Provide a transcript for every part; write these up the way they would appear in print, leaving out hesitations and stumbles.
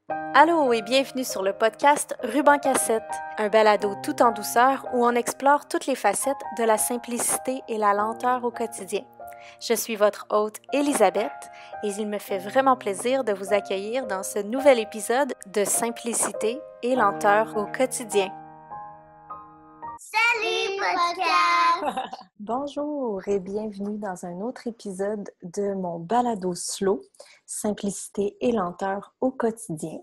Allô et bienvenue sur le podcast Ruban Cassette, un balado tout en douceur où on explore toutes les facettes de la simplicité et la lenteur au quotidien. Je suis votre hôte Elisabeth et il me fait vraiment plaisir de vous accueillir dans ce nouvel épisode de Simplicité et lenteur au quotidien. Salut podcast! Bonjour et bienvenue dans un autre épisode de mon balado slow, Simplicité et lenteur au quotidien.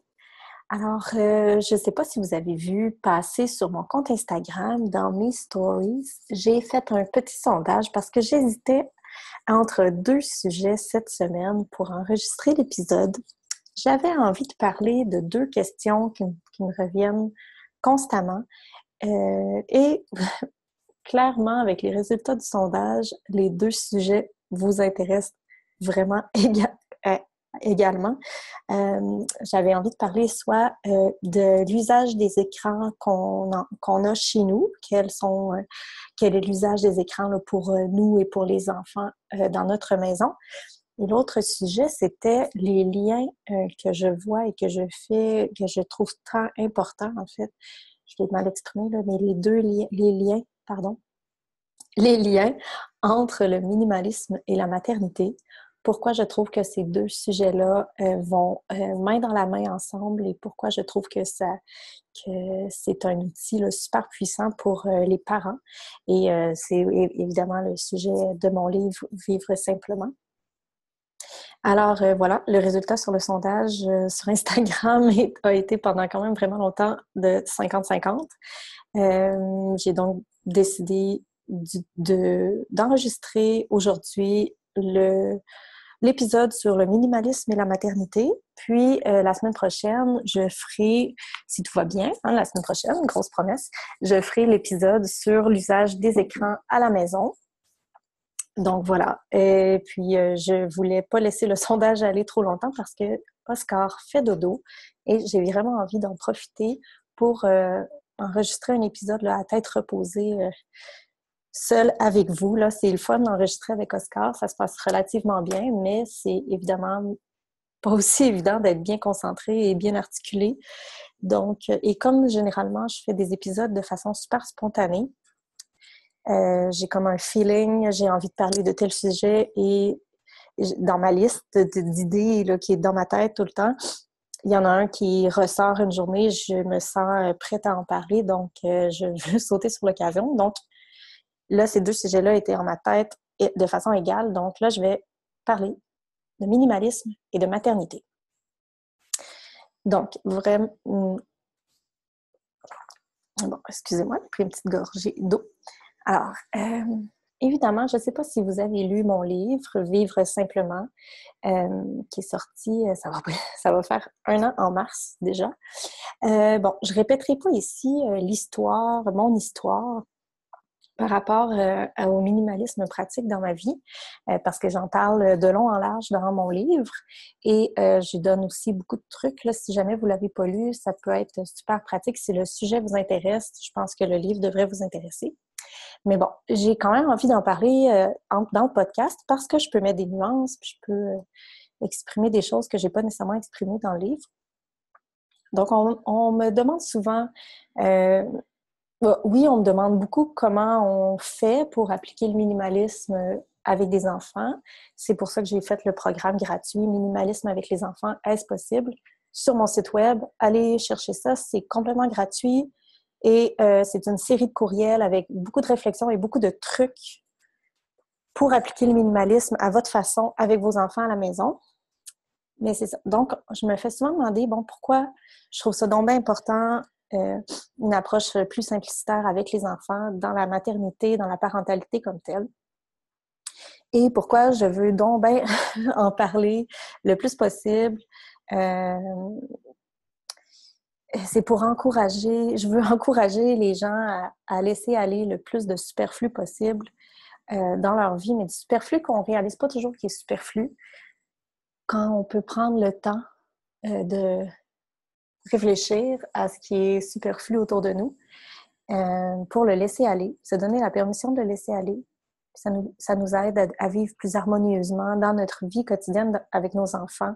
Alors, je ne sais pas si vous avez vu passer sur mon compte Instagram, dans mes stories, j'ai fait un petit sondage parce que j'hésitais entre deux sujets cette semaine pour enregistrer l'épisode. J'avais envie de parler de deux questions qui me reviennent constamment et clairement, avec les résultats du sondage, les deux sujets vous intéressent vraiment également. J'avais envie de parler soit de l'usage des écrans qu'on a chez nous, quel est l'usage des écrans là, pour nous et pour les enfants dans notre maison. Et l'autre sujet, c'était les liens que je vois et que je trouve tant importants, en fait. Je l'ai mal exprimé, là, mais les liens entre le minimalisme et la maternité. Pourquoi je trouve que ces deux sujets-là vont main dans la main ensemble et pourquoi je trouve que c'est un outil là, super puissant pour les parents. Et c'est évidemment le sujet de mon livre « Vivre simplement ». Alors voilà, le résultat sur le sondage sur Instagram a été pendant quand même vraiment longtemps de 50-50. J'ai donc décidé d'enregistrer aujourd'hui l'épisode sur le minimalisme et la maternité. Puis la semaine prochaine, je ferai, si tout va bien, la semaine prochaine, une grosse promesse, je ferai l'épisode sur l'usage des écrans à la maison. Donc voilà. Et puis je voulais pas laisser le sondage aller trop longtemps parce que Oscar fait dodo et j'ai vraiment envie d'en profiter pour enregistrer un épisode là, à tête reposée seul avec vous. Là, c'est le fun d'enregistrer avec Oscar. Ça se passe relativement bien, mais c'est évidemment pas aussi évident d'être bien concentré et bien articulé. Donc, et comme généralement, je fais des épisodes de façon super spontanée, j'ai comme un feeling, j'ai envie de parler de tel sujet et dans ma liste d'idées là, qui est dans ma tête tout le temps, il y en a un qui ressort une journée, je me sens prête à en parler, donc je veux sauter sur l'occasion. Donc là, ces deux sujets-là étaient en ma tête de façon égale, donc là, je vais parler de minimalisme et de maternité. Donc, vraiment... Bon, excusez-moi, j'ai pris une petite gorgée d'eau. Alors, évidemment, je ne sais pas si vous avez lu mon livre « Vivre simplement », qui est sorti, ça va faire 1 an en mars déjà. Bon, je ne répéterai pas ici mon histoire par rapport au minimalisme pratique dans ma vie, parce que j'en parle de long en large dans mon livre et je donne aussi beaucoup de trucs. Là, si jamais vous ne l'avez pas lu, ça peut être super pratique. Si le sujet vous intéresse, je pense que le livre devrait vous intéresser. Mais bon, j'ai quand même envie d'en parler dans le podcast parce que je peux mettre des nuances, puis je peux exprimer des choses que je n'ai pas nécessairement exprimées dans le livre. Donc, on me demande souvent... oui, on me demande beaucoup comment on fait pour appliquer le minimalisme avec des enfants. C'est pour ça que j'ai fait le programme gratuit Minimalisme avec les enfants, est-ce possible? Sur mon site web, allez chercher ça, c'est complètement gratuit et c'est une série de courriels avec beaucoup de réflexions et beaucoup de trucs pour appliquer le minimalisme à votre façon avec vos enfants à la maison. Mais c'est ça. Donc, je me fais souvent demander, bon, pourquoi je trouve ça donc bien important une approche plus simplicitaire avec les enfants dans la maternité, dans la parentalité comme telle. Et pourquoi je veux donc bien en parler le plus possible. C'est pour je veux encourager les gens à laisser aller le plus de superflu possible dans leur vie, mais du superflu qu'on ne réalise pas toujours qui est superflu quand on peut prendre le temps de réfléchir à ce qui est superflu autour de nous pour le laisser aller, se donner la permission de le laisser aller. Ça nous aide à vivre plus harmonieusement dans notre vie quotidienne avec nos enfants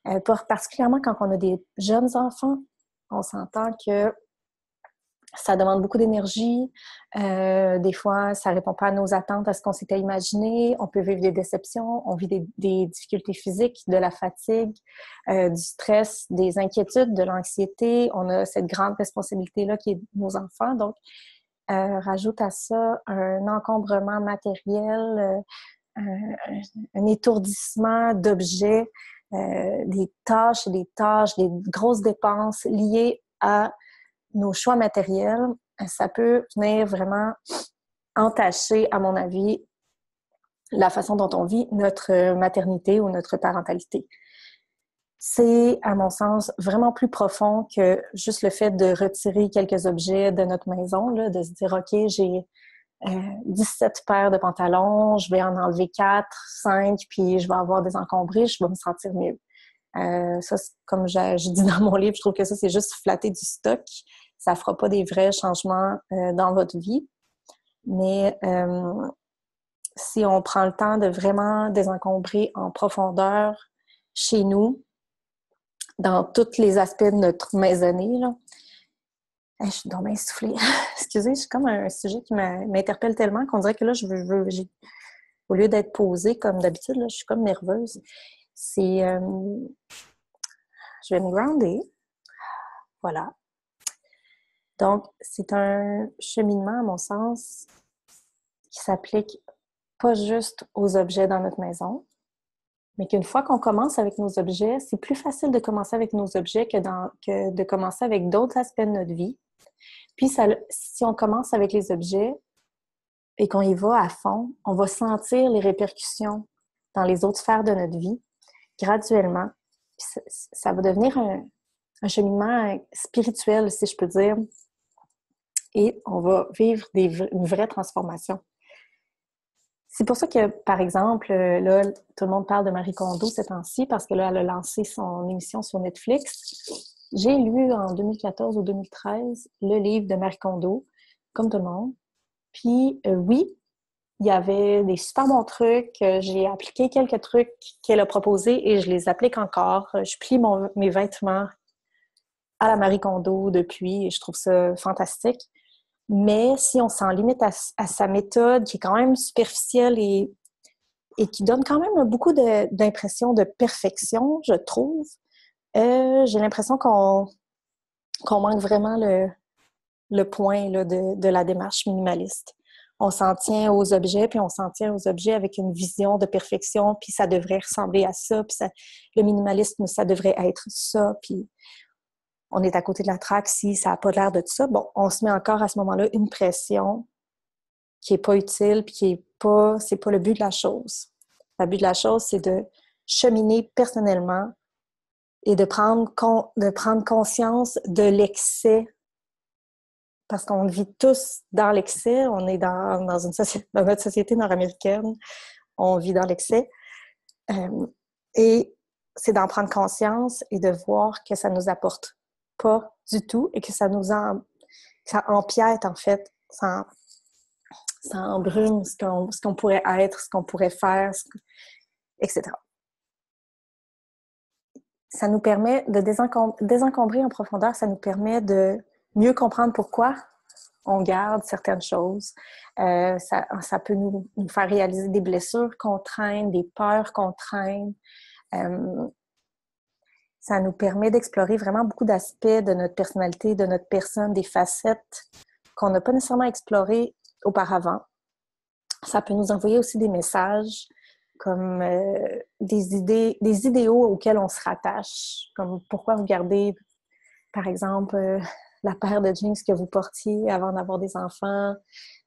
Particulièrement quand on a des jeunes enfants, on s'entend que ça demande beaucoup d'énergie. Des fois, ça ne répond pas à nos attentes, à ce qu'on s'était imaginé. On peut vivre des déceptions, on vit des difficultés physiques, de la fatigue, du stress, des inquiétudes, de l'anxiété. On a cette grande responsabilité-là qui est nos enfants. Donc, rajoute à ça un encombrement matériel, un étourdissement d'objets, des tâches et des tâches, des grosses dépenses liées à nos choix matériels. Ça peut venir vraiment entacher, à mon avis, la façon dont on vit notre maternité ou notre parentalité. C'est, à mon sens, vraiment plus profond que juste le fait de retirer quelques objets de notre maison, là, de se dire, OK, j'ai 17 paires de pantalons, je vais en enlever 4, 5, puis je vais avoir des encombrés, je vais me sentir mieux. Ça, comme je dis dans mon livre, je trouve que ça, c'est juste flatter du stock. Ça ne fera pas des vrais changements dans votre vie. Mais si on prend le temps de vraiment désencombrer en profondeur chez nous, dans tous les aspects de notre maisonnée, là, je suis donc bien essoufflée. Excusez, c'est comme un sujet qui m'interpelle tellement qu'on dirait que là, au lieu d'être posée comme d'habitude, là, je suis comme nerveuse. C'est... je vais me grounder. Voilà. Donc, c'est un cheminement, à mon sens, qui s'applique pas juste aux objets dans notre maison, mais qu'une fois qu'on commence avec nos objets, c'est plus facile de commencer avec nos objets que de commencer avec d'autres aspects de notre vie. Puis, si on commence avec les objets et qu'on y va à fond, on va sentir les répercussions dans les autres sphères de notre vie, graduellement. Puis ça va devenir un cheminement spirituel, si je peux dire, et on va vivre une vraie transformation. C'est pour ça que, par exemple, là, tout le monde parle de Marie Kondo ces temps-ci parce que là, elle a lancé son émission sur Netflix. J'ai lu en 2014 ou 2013 le livre de Marie Kondo, comme tout le monde. Puis, oui, il y avait des super bons trucs. J'ai appliqué quelques trucs qu'elle a proposés et je les applique encore. Je plie mes vêtements à la Marie Kondo depuis et je trouve ça fantastique. Mais si on s'en limite à sa méthode, qui est quand même superficielle et qui donne quand même beaucoup d'impression de perfection, je trouve, j'ai l'impression qu'on manque vraiment le point là, de la démarche minimaliste. On s'en tient aux objets, puis on s'en tient aux objets avec une vision de perfection, puis ça devrait ressembler à ça, puis le minimalisme, ça devrait être ça, puis on est à côté de la traque si ça n'a pas l'air de ça. Bon, on se met encore à ce moment-là une pression qui n'est pas utile, puis c'est pas le but de la chose. Le but de la chose, c'est de cheminer personnellement et de prendre conscience de l'excès. Parce qu'on vit tous dans l'excès, on est dans notre société nord-américaine, on vit dans l'excès. Et c'est d'en prendre conscience et de voir que ça ne nous apporte pas du tout et que ça empiète, en fait, ça embrume ce qu'on pourrait être, ce qu'on pourrait faire, etc. Ça nous permet de désencombrer en profondeur, ça nous permet de mieux comprendre pourquoi on garde certaines choses. Ça peut nous faire réaliser des blessures qu'on traîne, des peurs qu'on traîne. Ça nous permet d'explorer vraiment beaucoup d'aspects de notre personnalité, de notre personne, des facettes qu'on n'a pas nécessairement explorées auparavant. Ça peut nous envoyer aussi des messages comme des idéaux auxquels on se rattache, comme pourquoi vous gardez, par exemple, la paire de jeans que vous portiez avant d'avoir des enfants.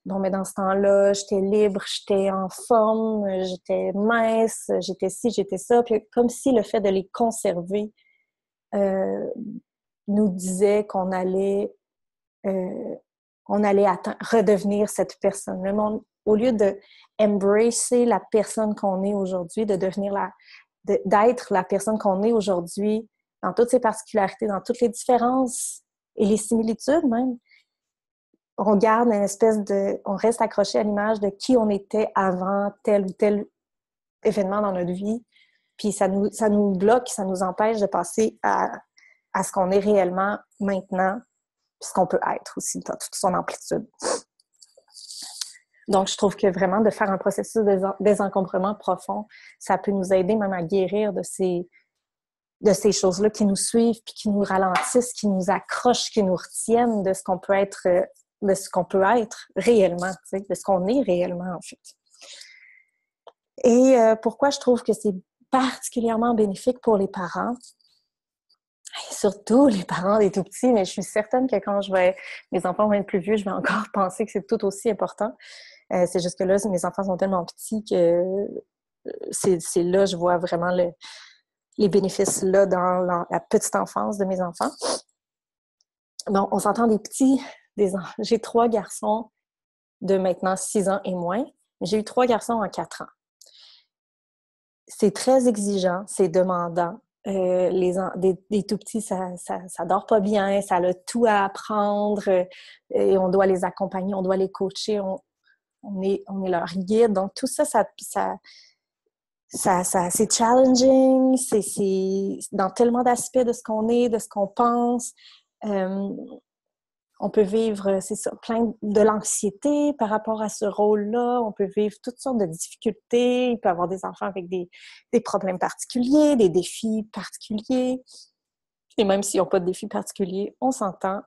Bon, mais dans ce temps-là, j'étais libre, j'étais en forme, j'étais mince, j'étais ci, j'étais ça. Puis comme si le fait de les conserver nous disait qu'on allait redevenir cette personne. Le monde, au lieu de embrasser la personne qu'on est aujourd'hui, d'être la personne qu'on est aujourd'hui, dans toutes ses particularités, dans toutes les différences et les similitudes même, on garde on reste accroché à l'image de qui on était avant tel ou tel événement dans notre vie. Puis ça nous bloque, ça nous empêche de passer à ce qu'on est réellement maintenant, puis ce qu'on peut être aussi dans toute son amplitude. Donc, je trouve que vraiment de faire un processus de désencombrement profond, ça peut nous aider même à guérir de ces choses-là qui nous suivent, puis qui nous ralentissent, qui nous accrochent, qui nous retiennent de ce qu'on peut être, réellement, tu sais, de ce qu'on est réellement, en fait. Et pourquoi je trouve que c'est particulièrement bénéfique pour les parents, et surtout les parents des tout-petits, mais je suis certaine que quand mes enfants vont être plus vieux, je vais encore penser que c'est tout aussi important. C'est juste que là, mes enfants sont tellement petits que c'est là je vois vraiment les bénéfices là dans la petite enfance de mes enfants. Bon, on s'entend des petits, j'ai 3 garçons de maintenant 6 ans et moins. J'ai eu 3 garçons en 4 ans. C'est très exigeant, c'est demandant. Des tout-petits, ça dort pas bien, ça a tout à apprendre et on doit les accompagner, on doit les coacher, on est leur guide. Donc, tout ça c'est challenging, c'est dans tellement d'aspects de ce qu'on est, de ce qu'on pense. On peut vivre, c'est ça, plein de l'anxiété par rapport à ce rôle-là. On peut vivre toutes sortes de difficultés. Il peut y avoir des enfants avec des problèmes particuliers, des défis particuliers. Et même s'ils n'ont pas de défis particuliers, on s'entend.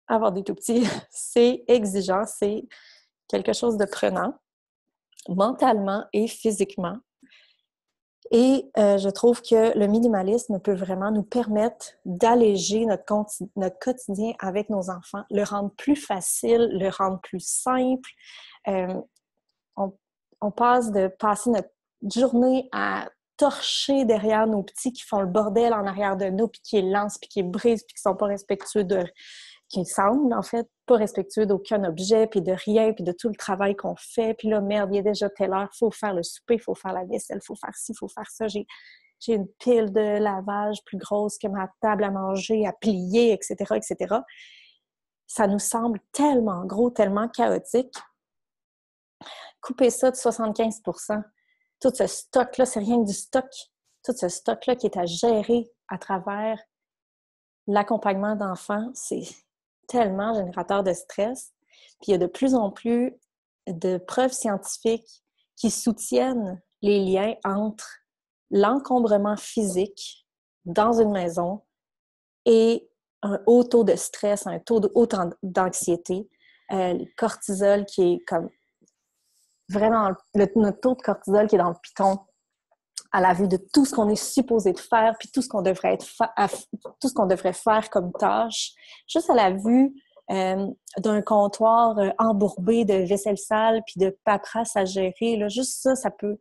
Avoir des tout-petits, c'est exigeant, c'est quelque chose de prenant, mentalement et physiquement. Et je trouve que le minimalisme peut vraiment nous permettre d'alléger notre quotidien avec nos enfants, le rendre plus facile, le rendre plus simple. On passe de passer notre journée à torcher derrière nos petits qui font le bordel en arrière de nous, puis qui lancent, puis qui brisent, puis qui sont pas respectueux qui semblent, en fait, pas respectueux d'aucun objet, puis de rien, puis de tout le travail qu'on fait. Puis là, merde, il est déjà telle heure, il faut faire le souper, il faut faire la vaisselle, il faut faire ci, il faut faire ça. J'ai une pile de lavage plus grosse que ma table à manger, à plier, etc., etc. Ça nous semble tellement gros, tellement chaotique. Couper ça de 75%. Tout ce stock-là, c'est rien que du stock. Tout ce stock-là qui est à gérer à travers l'accompagnement d'enfants, c'est tellement générateur de stress. Puis il y a de plus en plus de preuves scientifiques qui soutiennent les liens entre l'encombrement physique dans une maison et un haut taux de stress, un taux d'anxiété, le cortisol qui est comme vraiment notre taux de cortisol qui est dans le piton à la vue de tout ce qu'on est supposé de faire, puis tout ce qu'on devrait faire comme tâche, juste à la vue d'un comptoir embourbé de vaisselle sale puis de paperasse à gérer, là, juste ça peut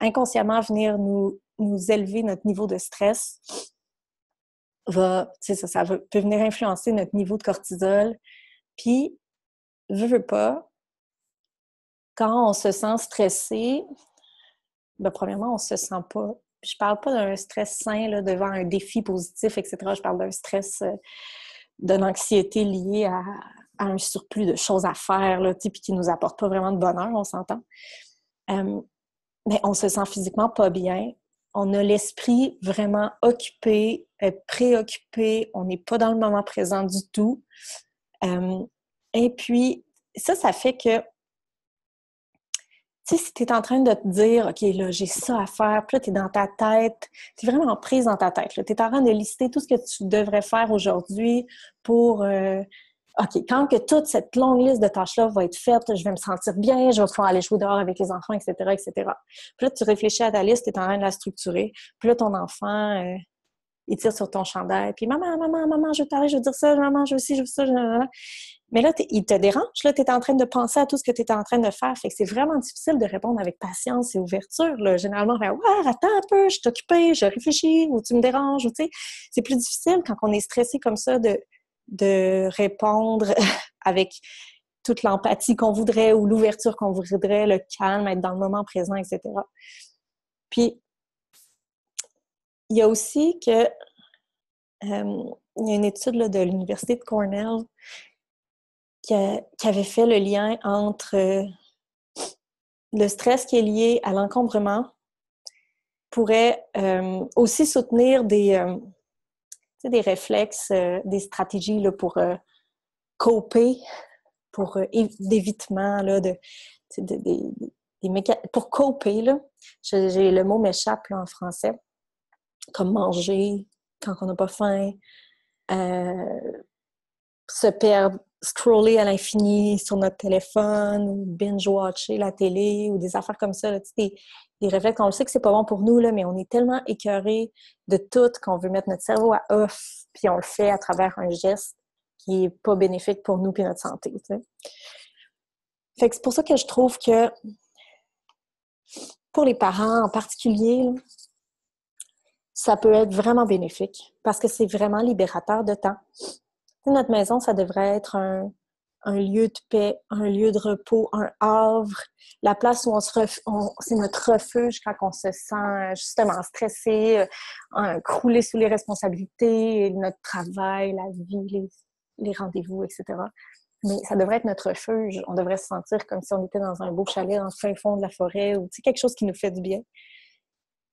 inconsciemment venir nous élever notre niveau de stress. Peut venir influencer notre niveau de cortisol. Puis, veux pas, quand on se sent stressé, premièrement, on se sent pas. Je parle pas d'un stress sain là, devant un défi positif, etc. Je parle d'un stress, d'une anxiété liée à un surplus de choses à faire, là, puis qui nous apporte pas vraiment de bonheur, on s'entend. Mais on se sent physiquement pas bien. On a l'esprit vraiment occupé, préoccupé. On n'est pas dans le moment présent du tout. Et puis, ça fait que tu sais, si tu es en train de te dire, OK, là, j'ai ça à faire, puis là, tu es dans ta tête, tu es vraiment prise dans ta tête. Tu es en train de lister tout ce que tu devrais faire aujourd'hui pour, OK, quand que toute cette longue liste de tâches-là va être faite, je vais me sentir bien, je vais pouvoir aller jouer dehors avec les enfants, etc., etc. Puis là, tu réfléchis à ta liste, tu es en train de la structurer. Puis là, ton enfant, il tire sur ton chandail, puis « Maman, je veux te parler, je veux dire ça, maman, je veux ci, je veux ça, je... » Mais là, il te dérange. Là, tu es en train de penser à tout ce que tu es en train de faire. Fait que c'est vraiment difficile de répondre avec patience et ouverture. Là. Généralement, on va « Ouais, attends un peu, je suis occupée, je réfléchis, ou tu me déranges. » ou tu sais, c'est plus difficile quand on est stressé comme ça de répondre avec toute l'empathie qu'on voudrait ou l'ouverture qu'on voudrait, le calme, être dans le moment présent, etc. Puis, il y a aussi que il y a une étude là, de l'Université de Cornell qui avait fait le lien entre le stress qui est lié à l'encombrement pourrait aussi soutenir des réflexes, des stratégies là, pour coper, pour d'évitement, là, pour coper, là. Le mot m'échappe là, en français, comme manger quand on n'a pas faim, se perdre, scroller à l'infini sur notre téléphone, ou binge-watcher la télé, ou des affaires comme ça, là, des réflexes. On le sait que c'est pas bon pour nous, là, mais on est tellement écœurés de tout qu'on veut mettre notre cerveau à off, puis on le fait à travers un geste qui est pas bénéfique pour nous et notre santé, tu sais. Fait que c'est pour ça que je trouve que pour les parents en particulier, là, ça peut être vraiment bénéfique parce que c'est vraiment libérateur de temps. Notre maison, ça devrait être un lieu de paix, un lieu de repos, un havre, la place où c'est notre refuge quand on se sent justement stressé, croulé sous les responsabilités, notre travail, la vie, les rendez-vous, etc. Mais ça devrait être notre refuge. On devrait se sentir comme si on était dans un beau chalet dans le fin fond de la forêt ou quelque chose qui nous fait du bien.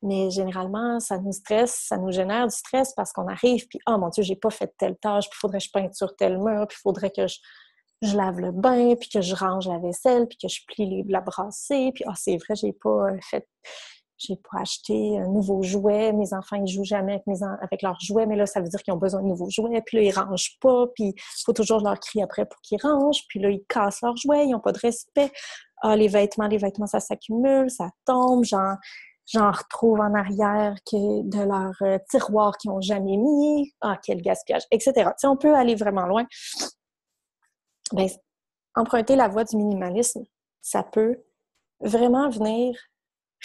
Mais généralement, ça nous stresse, ça nous génère du stress parce qu'on arrive, puis « Oh mon Dieu, j'ai pas fait telle tâche, puis il faudrait que je peinture tel mur, puis il faudrait que je lave le bain, puis que je range la vaisselle, puis que je plie la brassée, puis « Ah, c'est vrai, j'ai pas acheté un nouveau jouet, mes enfants, ils jouent jamais avec leurs jouets, mais là, ça veut dire qu'ils ont besoin de nouveaux jouets, puis là, ils rangent pas, puis il faut toujours leur crier après pour qu'ils rangent, puis là, ils cassent leurs jouets, ils ont pas de respect. Ah, les vêtements, ça s'accumule, ça tombe, j'en retrouve en arrière de leur tiroir qu'ils n'ont jamais mis. Ah, quel gaspillage, etc. Tu sais, on peut aller vraiment loin. Bien, emprunter la voie du minimalisme, ça peut vraiment venir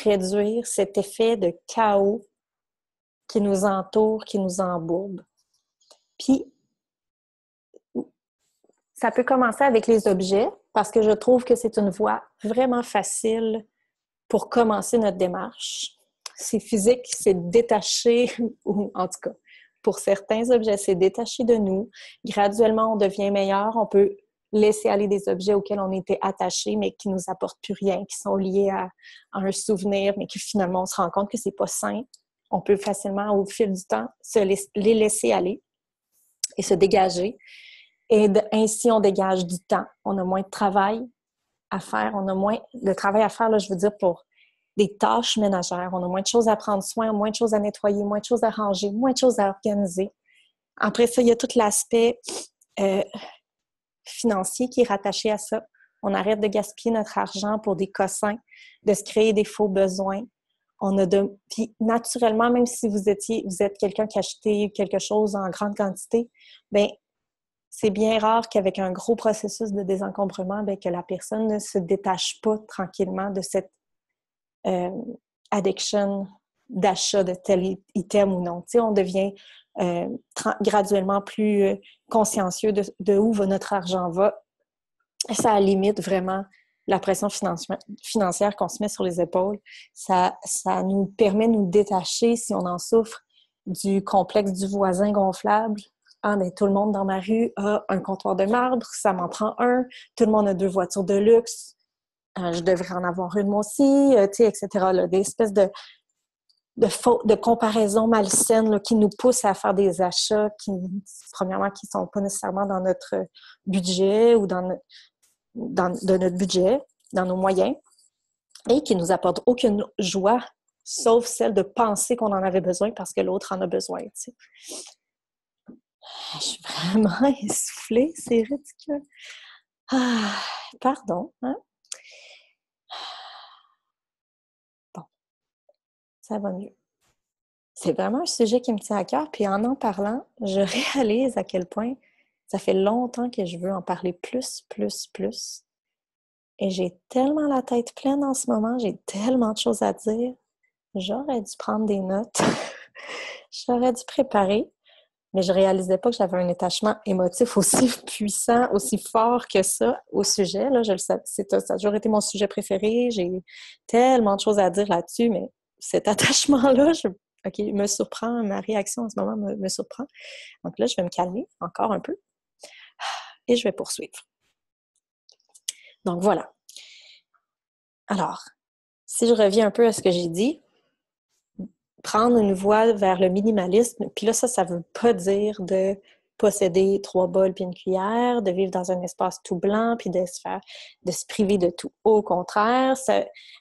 réduire cet effet de chaos qui nous entoure, qui nous embourbe. Puis, ça peut commencer avec les objets, parce que je trouve que c'est une voie vraiment facile pour commencer notre démarche. C'est physique, c'est détaché, ou en tout cas, pour certains objets, c'est détaché de nous. Graduellement, on devient meilleur. On peut laisser aller des objets auxquels on était attaché, mais qui nous apportent plus rien, qui sont liés à un souvenir, mais que finalement, on se rend compte que c'est pas sain. On peut facilement, au fil du temps, les laisser aller et se dégager. Et ainsi, on dégage du temps. On a moins de travail à faire. On a moins de travail à faire, là, je veux dire, pour des tâches ménagères. On a moins de choses à prendre soin, moins de choses à nettoyer, moins de choses à ranger, moins de choses à organiser. Après ça, il y a tout l'aspect financier qui est rattaché à ça. On arrête de gaspiller notre argent pour des cossins, de se créer des faux besoins. Puis naturellement, même si vous êtes quelqu'un qui a acheté quelque chose en grande quantité, bien, c'est bien rare qu'avec un gros processus de désencombrement, bien, que la personne ne se détache pas tranquillement de cette addiction d'achat de tel item ou non. Tu sais, on devient graduellement plus consciencieux de où notre argent va. Et ça limite vraiment la pression financière qu'on se met sur les épaules. Ça nous permet de nous détacher, si on en souffre, du complexe du voisin gonflable. Ah, mais tout le monde dans ma rue a un comptoir de marbre, ça m'en prend un. Tout le monde a 2 voitures de luxe. Je devrais en avoir une moi aussi, tu sais, etc. Là, des espèces de comparaisons malsaines là, qui nous poussent à faire des achats premièrement, qui ne sont pas nécessairement dans notre budget ou dans notre budget, dans nos moyens, et qui nous apportent aucune joie, sauf celle de penser qu'on en avait besoin parce que l'autre en a besoin, tu sais. Je suis vraiment essoufflée, c'est ridicule. Ah, pardon, hein? Bon, ça va mieux. C'est vraiment un sujet qui me tient à cœur, puis en parlant, je réalise à quel point ça fait longtemps que je veux en parler plus. Et j'ai tellement la tête pleine en ce moment, j'ai tellement de choses à dire. J'aurais dû prendre des notes. J'aurais dû préparer, mais je réalisais pas que j'avais un attachement émotif aussi puissant, aussi fort que ça au sujet. Là, je le sais, ça a toujours été mon sujet préféré. J'ai tellement de choses à dire là-dessus, mais cet attachement-là, OK, me surprend, ma réaction en ce moment me surprend. Donc là, je vais me calmer encore un peu et je vais poursuivre. Donc voilà. Alors, si je reviens un peu à ce que j'ai dit, prendre une voie vers le minimalisme. Puis là, ça veut pas dire de posséder 3 bols puis une cuillère, de vivre dans un espace tout blanc puis de se priver de tout. Au contraire,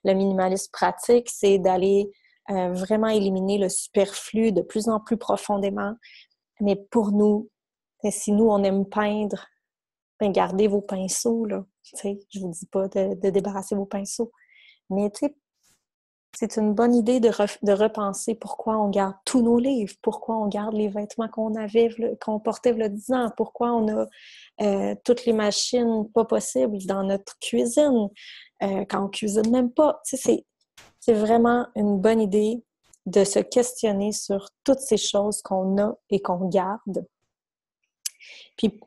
le minimalisme pratique, c'est d'aller vraiment éliminer le superflu de plus en plus profondément. Mais pour nous, si nous, on aime peindre, ben gardez vos pinceaux, là. Tu sais, je vous dis pas de débarrasser vos pinceaux. Mais tu sais, c'est une bonne idée de repenser pourquoi on garde tous nos livres, pourquoi on garde les vêtements qu'on portait il y a 10 ans, pourquoi on a toutes les machines pas possibles dans notre cuisine, quand on cuisine même pas. Tu sais, c'est vraiment une bonne idée de se questionner sur toutes ces choses qu'on a et qu'on garde. Puis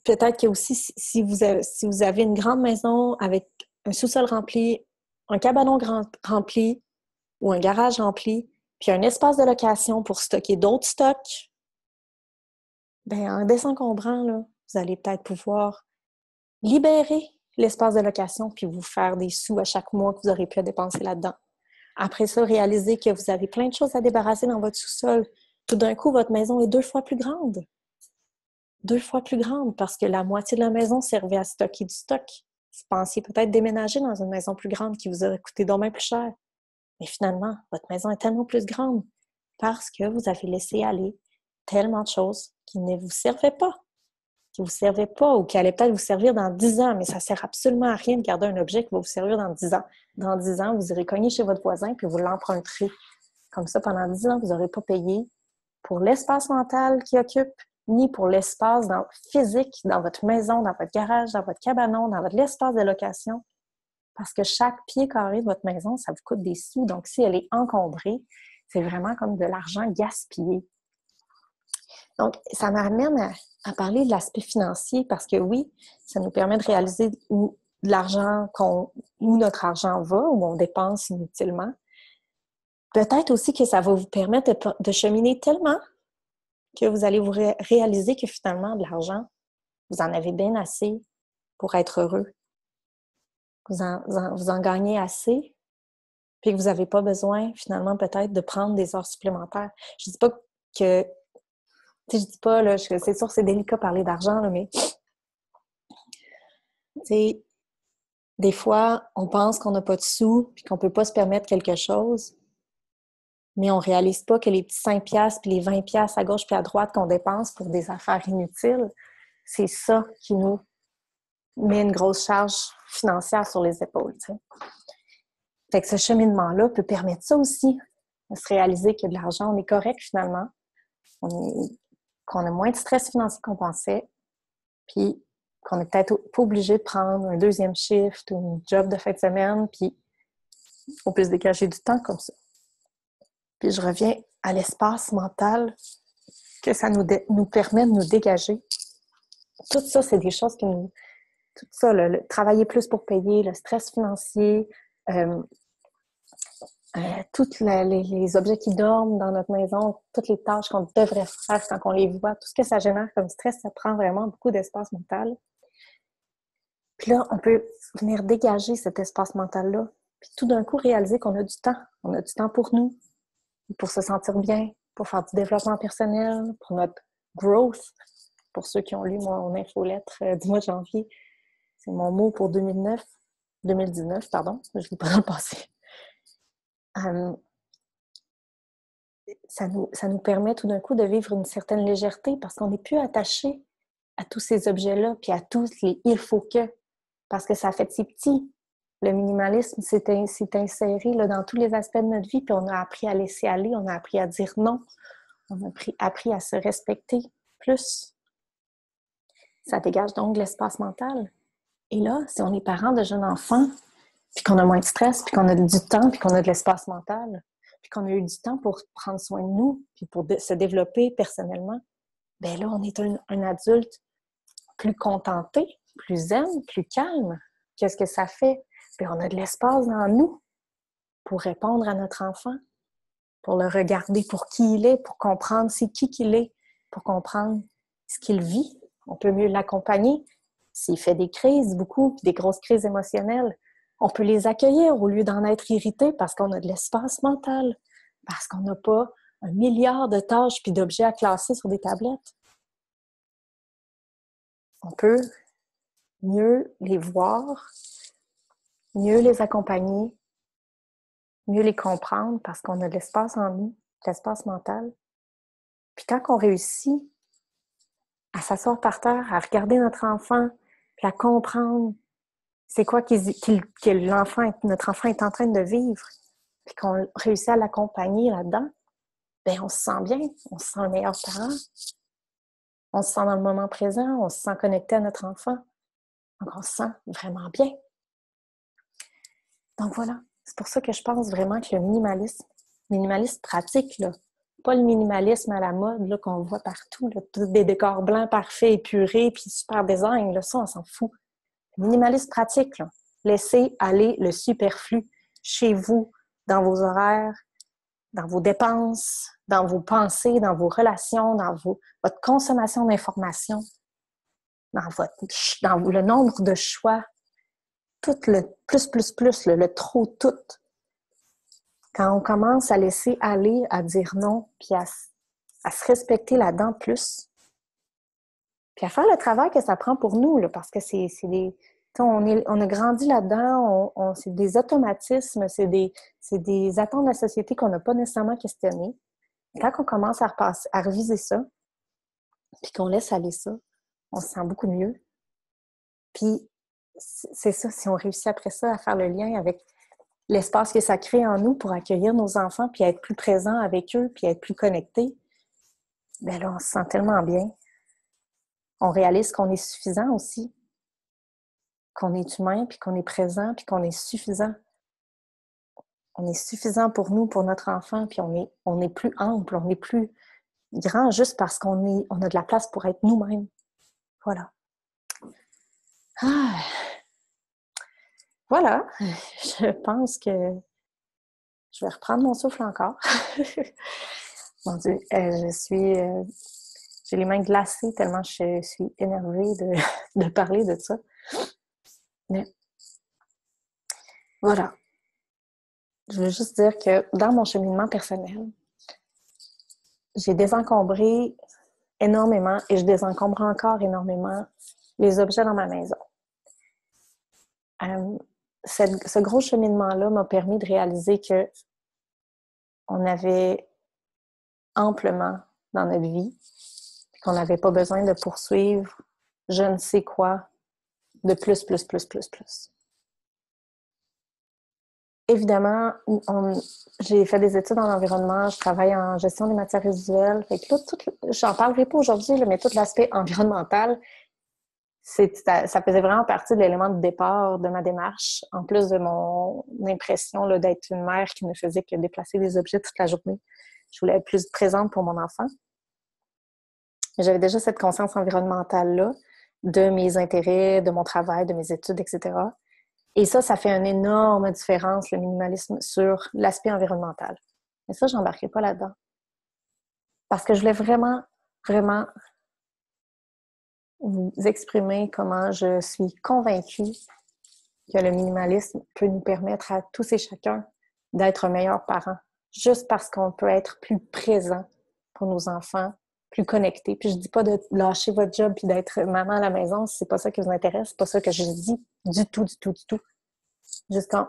peut-être que aussi, si vous avez une grande maison avec un sous-sol rempli, un cabanon rempli ou un garage rempli, puis un espace de location pour stocker d'autres stocks, bien, en désencombrant, là, vous allez peut-être pouvoir libérer l'espace de location puis vous faire des sous à chaque mois que vous aurez pu dépenser là-dedans. Après ça, réalisez que vous avez plein de choses à débarrasser dans votre sous-sol. Tout d'un coup, votre maison est 2 fois plus grande. 2 fois plus grande parce que la moitié de la maison servait à stocker du stock. Vous pensiez peut-être déménager dans une maison plus grande qui vous aurait coûté donc bien plus cher. Mais finalement, votre maison est tellement plus grande parce que vous avez laissé aller tellement de choses qui ne vous servaient pas, ou qui allaient peut-être vous servir dans 10 ans, mais ça ne sert absolument à rien de garder un objet qui va vous servir dans 10 ans. Dans 10 ans, vous irez cogner chez votre voisin puis vous l'emprunterez. Comme ça, pendant 10 ans, vous n'aurez pas payé pour l'espace mental qu'il occupe, ni pour l'espace physique dans votre maison, dans votre garage, dans votre cabanon, dans l'espace de location. Parce que chaque pied carré de votre maison, ça vous coûte des sous. Donc, si elle est encombrée, c'est vraiment comme de l'argent gaspillé. Donc, ça m'amène à parler de l'aspect financier parce que oui, ça nous permet de réaliser où notre argent va, où on dépense inutilement. Peut-être aussi que ça va vous permettre de cheminer tellement que vous allez vous réaliser que finalement, de l'argent, vous en avez bien assez pour être heureux. Vous en gagnez assez, puis que vous n'avez pas besoin, finalement, peut-être, de prendre des heures supplémentaires. Je dis pas que... Tu sais, je dis pas, là, c'est sûr, c'est délicat de parler d'argent, là, mais... Tu sais, des fois, on pense qu'on n'a pas de sous, puis qu'on peut pas se permettre quelque chose, mais on réalise pas que les petits 5 piastres puis les 20 piastres à gauche puis à droite qu'on dépense pour des affaires inutiles, c'est ça qui nous met une grosse charge financière sur les épaules, tu sais. Fait que ce cheminement-là peut permettre ça aussi, de se réaliser que de l'argent, on est correct finalement, qu'on a moins de stress financier qu'on pensait, puis qu'on n'est peut-être pas obligé de prendre un 2e shift ou un job de fin de semaine, puis on peut se dégager du temps comme ça. Puis je reviens à l'espace mental que ça nous permet de nous dégager. Tout ça, c'est des choses qui nous... Tout ça, le travailler plus pour payer, le stress financier, tous les objets qui dorment dans notre maison, toutes les tâches qu'on devrait faire quand on les voit, tout ce que ça génère comme stress, ça prend vraiment beaucoup d'espace mental. Puis là, on peut venir dégager cet espace mental-là, puis tout d'un coup réaliser qu'on a du temps. On a du temps pour nous, pour se sentir bien, pour faire du développement personnel, pour notre growth. Pour ceux qui ont lu mon infolettre du mois de janvier, c'est mon mot pour 2019, pardon, je ne l'ai pas dans le passé. Ça nous permet tout d'un coup de vivre une certaine légèreté parce qu'on n'est plus attaché à tous ces objets-là puis à tous les « il faut que », parce que ça fait si petit. Le minimalisme s'est inséré là, dans tous les aspects de notre vie puis on a appris à laisser aller, on a appris à dire non, on a appris à se respecter plus. Ça dégage donc de l'espace mental. Et là, si on est parent de jeunes enfants, puis qu'on a moins de stress, puis qu'on a du temps, puis qu'on a de l'espace mental, puis qu'on a eu du temps pour prendre soin de nous, puis pour se développer personnellement, bien là, on est un adulte plus contenté, plus zen, plus calme. Qu'est-ce que ça fait? Puis on a de l'espace dans nous pour répondre à notre enfant, pour le regarder pour qui il est, pour comprendre c'est qui qu'il est, pour comprendre ce qu'il vit. On peut mieux l'accompagner. S'il fait des crises, beaucoup, puis des grosses crises émotionnelles, on peut les accueillir au lieu d'en être irrité parce qu'on a de l'espace mental. parce qu'on n'a pas 1 milliard de tâches puis d'objets à classer sur des tablettes. On peut mieux les voir, mieux les accompagner, mieux les comprendre parce qu'on a de l'espace en nous, de l'espace mental. Puis quand on réussit à s'asseoir par terre, à regarder notre enfant, puis à comprendre c'est quoi que notre enfant est en train de vivre, puis qu'on réussit à l'accompagner là-dedans, bien, on se sent bien, on se sent un meilleur parent, on se sent dans le moment présent, on se sent connecté à notre enfant. Donc, on se sent vraiment bien. Donc, voilà. C'est pour ça que je pense vraiment que le minimalisme pratique, là, pas le minimalisme à la mode là, qu'on voit partout, là, tous des décors blancs parfaits, épurés, puis super design, là, ça, on s'en fout. Le minimalisme pratique, là, laissez aller le superflu chez vous, dans vos horaires, dans vos dépenses, dans vos pensées, dans vos relations, dans votre consommation d'informations, dans le nombre de choix, tout le plus, le trop tout. Quand on commence à laisser aller, à dire non, puis à se respecter là-dedans plus, puis à faire le travail que ça prend pour nous, là, parce que c'est des... On a grandi là-dedans, c'est des automatismes, c'est des attentes de la société qu'on n'a pas nécessairement questionnées. Quand on commence à reviser ça, puis qu'on laisse aller ça, on se sent beaucoup mieux. Puis c'est ça, si on réussit après ça à faire le lien avec l'espace que ça crée en nous pour accueillir nos enfants, puis être plus présent avec eux, puis être plus connecté, bien là, on se sent tellement bien. On réalise qu'on est suffisant aussi, qu'on est humain, puis qu'on est présent, puis qu'on est suffisant. On est suffisant pour nous, pour notre enfant, puis on est plus ample, on est plus grand juste parce on a de la place pour être nous-mêmes. Voilà. Ah. Voilà. Je pense que je vais reprendre mon souffle encore. Mon Dieu, j'ai les mains glacées tellement je suis énervée de parler de ça. Mais voilà. Je veux juste dire que dans mon cheminement personnel, j'ai désencombré énormément et je désencombre encore énormément les objets dans ma maison. Ce gros cheminement-là m'a permis de réaliser que on avait amplement dans notre vie, qu'on n'avait pas besoin de poursuivre je ne sais quoi de plus. Évidemment, j'ai fait des études en environnement, je travaille en gestion des matières résiduelles. Fait que là, j'en parlerai pas aujourd'hui, mais tout l'aspect environnemental, ça faisait vraiment partie de l'élément de départ de ma démarche, en plus de mon impression là, d'être une mère qui ne faisait que déplacer des objets toute la journée. Je voulais être plus présente pour mon enfant. Mais j'avais déjà cette conscience environnementale-là de mes intérêts, de mon travail, de mes études, etc. Et ça fait une énorme différence, le minimalisme, sur l'aspect environnemental. Mais ça, je n'embarquerai pas là-dedans. Parce que je voulais vraiment, vraiment vous exprimer comment je suis convaincue que le minimalisme peut nous permettre à tous et chacun d'être meilleurs parents, juste parce qu'on peut être plus présent pour nos enfants, plus connecté. Puis je dis pas de lâcher votre job puis d'être maman à la maison si c'est pas ça qui vous intéresse, c'est pas ça que je dis du tout. Juste quand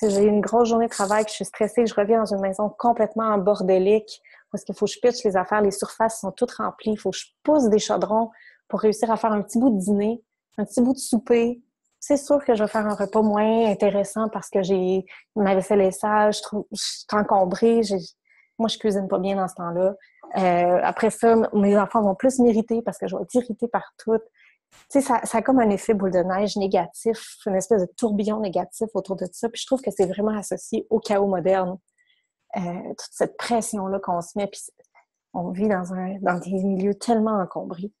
si j'ai une grosse journée de travail, que je suis stressée, que je reviens dans une maison complètement bordélique, parce qu'il faut que je pitche les affaires, les surfaces sont toutes remplies, il faut que je pousse des chaudrons pour réussir à faire un petit bout de dîner, un petit bout de souper. C'est sûr que je vais faire un repas moins intéressant parce que j'ai ma vaisselle est sale, je suis encombrée, moi je cuisine pas bien dans ce temps-là. Après ça, mes enfants vont plus m'irriter parce que je vais être irritée par tout. Tu sais, ça a comme un effet boule de neige négatif, une espèce de tourbillon négatif autour de ça. Puis je trouve que c'est vraiment associé au chaos moderne. Toute cette pression-là qu'on se met, puis on vit dans des milieux tellement encombrés.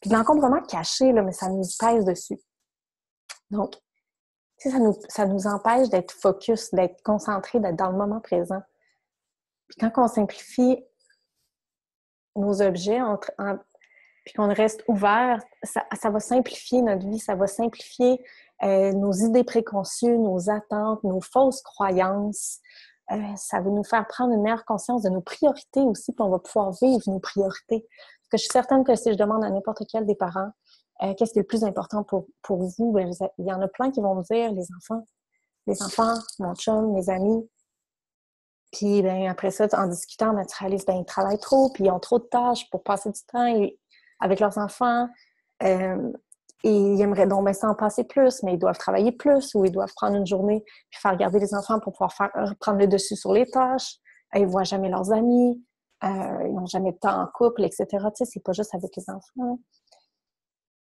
Puis de l'encombrement caché, là, mais ça nous pèse dessus. Donc, tu sais, ça nous empêche d'être focus, d'être concentré, d'être dans le moment présent. Puis quand on simplifie nos objets, puis qu'on reste ouvert, ça va simplifier notre vie, ça va simplifier nos idées préconçues, nos attentes, nos fausses croyances. ça va nous faire prendre une meilleure conscience de nos priorités aussi, puis on va pouvoir vivre nos priorités. Parce que je suis certaine que si je demande à n'importe quel des parents qu'est-ce qui est le plus important pour vous, ben, il y en a plein qui vont me dire les enfants, mon chum, mes amis. Puis ben, après ça, en discutant, ben, tu réalises ben, ils travaillent trop, puis ils ont trop de tâches pour passer du temps avec leurs enfants. Et ils aimeraient donc ben, s'en passer plus, mais ils doivent travailler plus ou ils doivent prendre une journée puis faire garder les enfants pour pouvoir prendre le dessus sur les tâches. Ils ne voient jamais leurs amis, ils n'ont jamais de temps en couple, etc. Tu sais, c'est pas juste avec les enfants.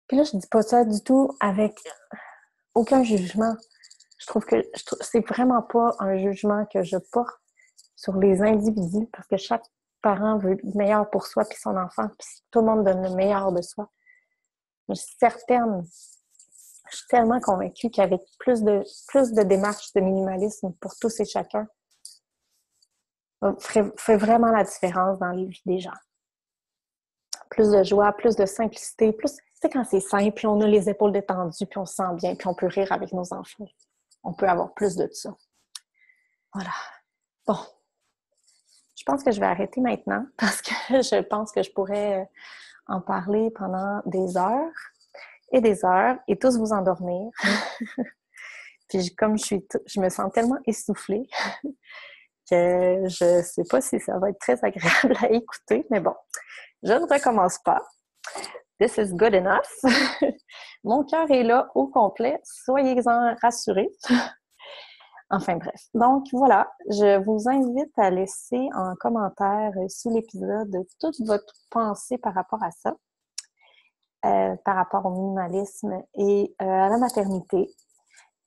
Puis là, je dis pas ça du tout avec aucun jugement. Je trouve que c'est vraiment pas un jugement que je porte sur les individus parce que chaque parent veut le meilleur pour soi puis son enfant, puis tout le monde donne le meilleur de soi. Je suis certaine, je suis tellement convaincue qu'avec plus de démarches de minimalisme pour tous et chacun, fait vraiment la différence dans les vies des gens. Plus de joie, plus de simplicité, plus, tu sais, quand c'est simple, puis on a les épaules détendues, puis on se sent bien, puis on peut rire avec nos enfants. On peut avoir plus de ça. Voilà. Bon. Je pense que je vais arrêter maintenant parce que je pense que je pourrais en parler pendant des heures et tous vous endormir. Puis comme je me sens tellement essoufflée que je sais pas si ça va être très agréable à écouter, mais bon, je ne recommence pas. This is good enough. Mon cœur est là au complet. Soyez-en rassurés. Enfin bref. Donc voilà, je vous invite à laisser en commentaire sous l'épisode toute votre pensée par rapport à ça, par rapport au minimalisme et à la maternité.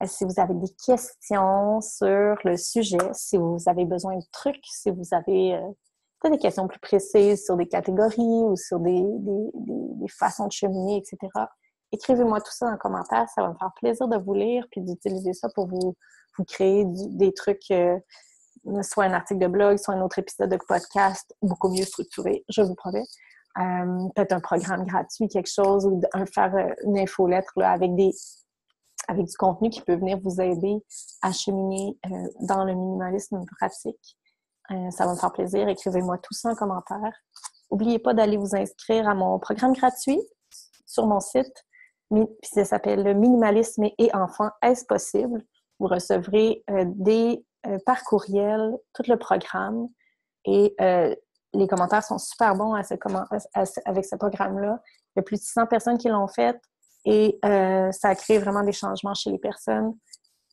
Si vous avez des questions sur le sujet, si vous avez besoin de trucs, si vous avez des questions plus précises sur des catégories ou sur des façons de cheminer, etc., écrivez-moi tout ça dans les commentaires. Ça va me faire plaisir de vous lire puis d'utiliser ça pour vous créer des trucs, soit un article de blog, soit un autre épisode de podcast beaucoup mieux structuré, je vous promets. Peut-être un programme gratuit, quelque chose, ou faire une infolettre là, avec du contenu qui peut venir vous aider à cheminer dans le minimalisme pratique. Ça va me faire plaisir. Écrivez-moi tout ça en commentaire. N'oubliez pas d'aller vous inscrire à mon programme gratuit sur mon site. Puis ça s'appelle « Minimalisme et enfants, est-ce possible? » Vous recevrez par courriel tout le programme et les commentaires sont super bons avec ce programme-là. Il y a plus de 600 personnes qui l'ont fait et ça a créé vraiment des changements chez les personnes.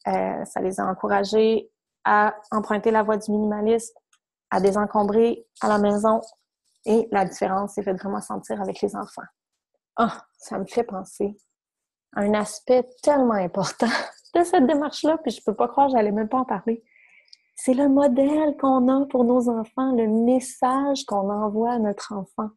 Ça les a encouragés à emprunter la voie du minimalisme, à désencombrer à la maison et la différence s'est fait vraiment sentir avec les enfants. Ça me fait penser à un aspect tellement important de cette démarche-là, puis je peux pas croire que j'allais même pas en parler. C'est le modèle qu'on a pour nos enfants, le message qu'on envoie à notre enfant.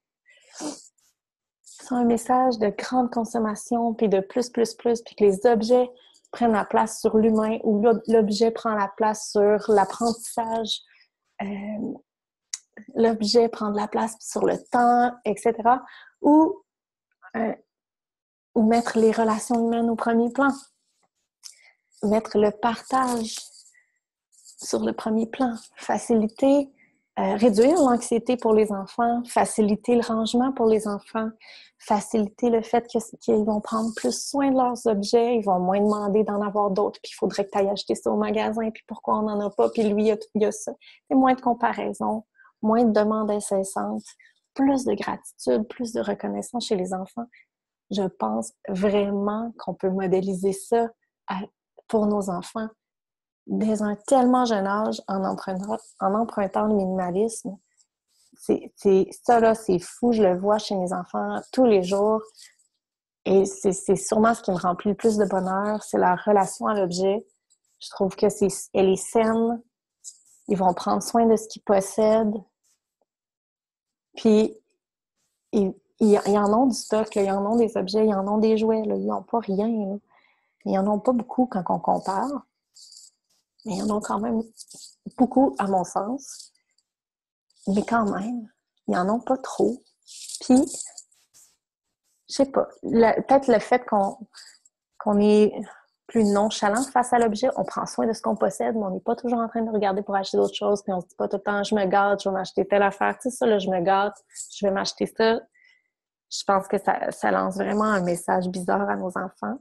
C'est un message de grande consommation, puis de plus, puis que les objets prennent la place sur l'humain, ou l'objet prend la place sur l'apprentissage, l'objet prend de la place sur le temps, etc. Ou mettre les relations humaines au premier plan. Mettre le partage sur le premier plan. Faciliter, réduire l'anxiété pour les enfants, faciliter le rangement pour les enfants, faciliter le fait qu'ils vont prendre plus soin de leurs objets, ils vont moins demander d'en avoir d'autres, puis il faudrait que tu ailles acheter ça au magasin, puis pourquoi on n'en a pas, puis lui, il y a ça. C'est moins de comparaison, moins de demandes incessantes, plus de gratitude, plus de reconnaissance chez les enfants. Je pense vraiment qu'on peut modéliser ça pour nos enfants dès un tellement jeune âge en empruntant le minimalisme. Ça, là, c'est fou. Je le vois chez mes enfants tous les jours. Et c'est sûrement ce qui me remplit le plus de bonheur. C'est la relation à l'objet. Je trouve que elle est saine. Ils vont prendre soin de ce qu'ils possèdent. Puis, ils en ont du stock, là. Ils en ont des objets, ils en ont des jouets, là. Ils n'ont pas rien, là. Ils n'en ont pas beaucoup quand on compare. Mais ils en ont quand même beaucoup, à mon sens. Mais quand même, ils n'en ont pas trop. Puis, je sais pas, peut-être le fait qu'on est plus nonchalant face à l'objet. On prend soin de ce qu'on possède, mais on n'est pas toujours en train de regarder pour acheter d'autres choses, puis on se dit pas tout le temps « je me gâte, je vais m'acheter telle affaire ». Tu sais ça, là, je me gâte, je vais m'acheter ça. Je pense que ça lance vraiment un message bizarre à nos enfants.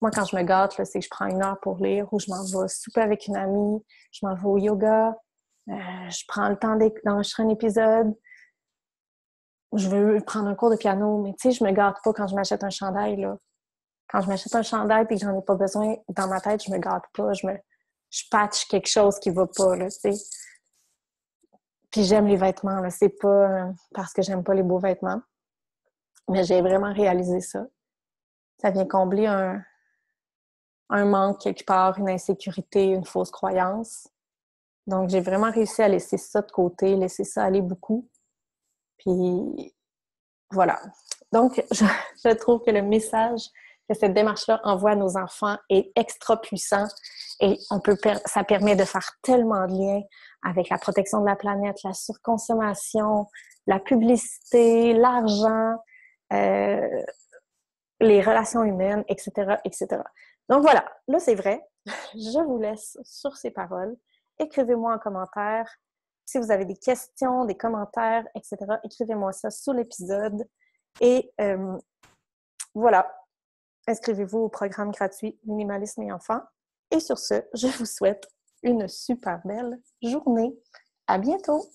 Moi, quand je me gâte, là, c'est que je prends 1 heure pour lire ou je m'en vais souper avec une amie, je m'en vais au yoga, je prends le temps d'enregistrer un épisode, je veux prendre un cours de piano, mais tu sais, je me gâte pas quand je m'achète un chandail, là. Quand je m'achète un chandail et que j'en ai pas besoin, dans ma tête, je me gâte pas, je patche quelque chose qui va pas, là, tu sais. Puis j'aime les vêtements, là, c'est pas parce que j'aime pas les beaux vêtements, mais j'ai vraiment réalisé ça. Ça vient combler un manque quelque part, une insécurité, une fausse croyance. Donc, j'ai vraiment réussi à laisser ça de côté, laisser ça aller beaucoup. Puis, voilà. Donc, je trouve que le message que cette démarche-là envoie à nos enfants est extra puissant et ça permet de faire tellement de liens avec la protection de la planète, la surconsommation, la publicité, l'argent, les relations humaines, etc., etc. Donc voilà, là c'est vrai. Je vous laisse sur ces paroles. Écrivez-moi en commentaire. Si vous avez des questions, des commentaires, etc., écrivez-moi ça sous l'épisode. Et voilà, inscrivez-vous au programme gratuit Minimalisme et enfants. Et sur ce, je vous souhaite une super belle journée. À bientôt!